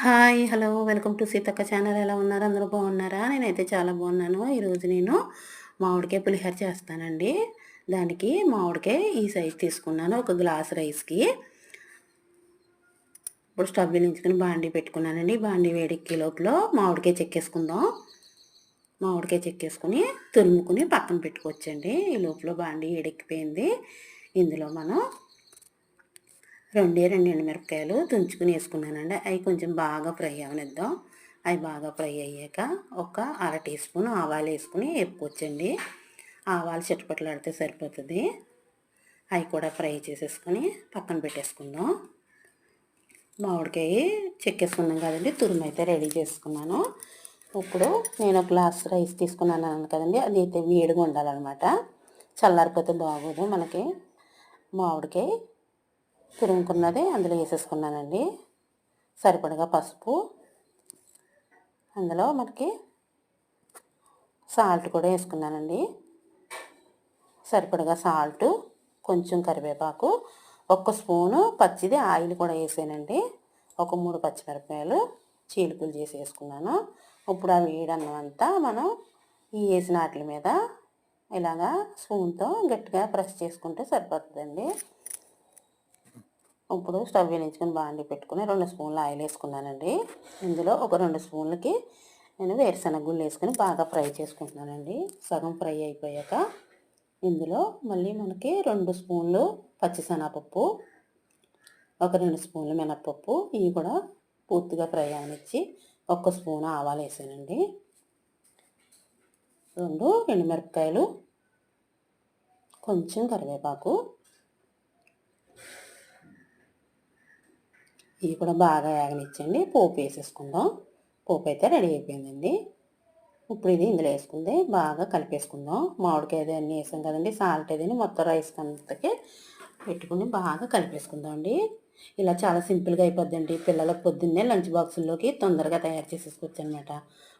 Hi! Hello! Welcome to Seethakka channel. ఎలా ఉన్నారు? అందరూ బాగున్నారా? నేనైతే చాలా బాగున్నాను. ఈరోజు నేను మామిడికాయ పులిహోర చేస్తానండి. దానికి మామిడికాయ ఈ సైజు తీసుకున్నాను. ఒక గ్లాస్ రైస్‌కి. ఇప్పుడు స్టవ్ వెలిగించుకొని బాండీ పెట్టుకున్నానండి. బాండీ వేడెక్కే లోపల మామిడికాయ చెక్కేసుకుందాం. మామిడికాయ చెక్కేసుకొని తురుముకొని పక్కన పెట్టుకోవచ్చండి. ఈ లోపల బాండీ వేడెక్కిపోయింది. ఇందులో మనం రెండు ఎండుమిరపకాయలు తుంచుకుని వేసుకున్నానండి. అవి కొంచెం బాగా ఫ్రై అవనిద్దాం. అవి బాగా ఫ్రై అయ్యాక ఒక అర టీ స్పూన్ ఆవాలు వేసుకుని వేపుకోవచ్చండి. ఆవాలు చిటపటలాడితే సరిపోతుంది. అవి కూడా ఫ్రై చేసేసుకొని పక్కన పెట్టేసుకుందాం. మామిడికాయ చెక్కేసుకున్నాం కదండి, తురుము అయితే రెడీ చేసుకున్నాను. ఇప్పుడు నేను ఒక గ్లాస్ రైస్ తీసుకున్నాను కదండి, అది అయితే వేడిగా ఉండాలన్నమాట. చల్లారిపోతే బాగోదు మనకి. మామిడికాయ తురుముకున్నది అందులో వేసేసుకున్నానండి. సరిపడగా పసుపు, అందులో మనకి సాల్ట్ కూడా వేసుకున్నానండి. సరిపడగా సాల్టు, కొంచెం కరివేపాకు, ఒక్క స్పూను పచ్చిది ఆయిల్ కూడా వేసానండి. ఒక 3 పచ్చిమిరపకాయలు చీలికలు చేసి వేసుకున్నాను. ఇప్పుడు ఆ వేడన్నం అంతా మనం ఈ వేసిన వాటి మీద ఇలాగా స్పూన్తో గట్టిగా ప్రెస్ చేసుకుంటే సరిపోతుందండి. ఇప్పుడు స్టవ్ వెలిగించుకొని బాండీ పెట్టుకుని 2 స్పూన్లు ఆయిల్ వేసుకున్నానండి. ఇందులో ఒక 2 స్పూన్లకి నేను వేరుశనగ గుళ్ళు వేసుకొని బాగా ఫ్రై చేసుకుంటున్నానండి. సగం ఫ్రై అయిపోయాక ఇందులో మళ్ళీ మనకి 2 స్పూన్లు పచ్చిశనగపప్పు, ఒక 2 స్పూన్లు మినప్పప్పు, ఇవి కూడా పూర్తిగా ఫ్రై అవనిచ్చి 1 స్పూన్ ఆవాలు వేసానండి. 2 ఎండుమిరపకాయలు, కొంచెం కరివేపాకు, ఇవి కూడా బాగా వేగనిచ్చండి. పోపు వేసేసుకుందాం. పోపు అయితే రెడీ అయిపోయిందండి. ఇప్పుడు ఇది ఇందులో వేసుకుంది బాగా కలిపేసుకుందాం. మామిడికాయ అన్నీ వేసాం కదండి, సాల్ట్ అదని మొత్తం రైస్ అంతకి పెట్టుకుని బాగా కలిపేసుకుందాం అండి. ఇలా చాలా సింపుల్గా అయిపోద్దండి. పిల్లలకు పొద్దున్నే లంచ్ బాక్సుల్లోకి తొందరగా తయారు చేసేసుకోవచ్చు అనమాట.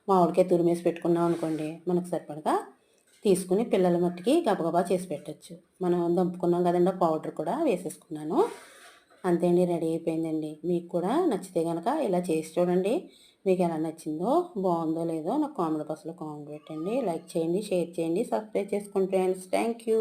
మామిడికాయ తురిమేసి పెట్టుకున్నాం అనుకోండి, మనకు సరిపడగా తీసుకుని పిల్లల మట్టికి గబగబా చేసి పెట్టచ్చు. మనం దంపుకున్నాం కదండి, పౌడర్ కూడా వేసేసుకున్నాను. అంతే అండి, రెడీ అయిపోయిందండి. మీకు కూడా నచ్చితే కనుక ఇలా చేసి చూడండి. మీకు ఎలా నచ్చిందో, బాగుందో లేదో నాకు కామెంట్ బాక్స్లో కామెంట్ పెట్టండి. లైక్ చేయండి, షేర్ చేయండి, సబ్స్క్రైబ్ చేసుకోండి ఫ్రెండ్స్. Thank you.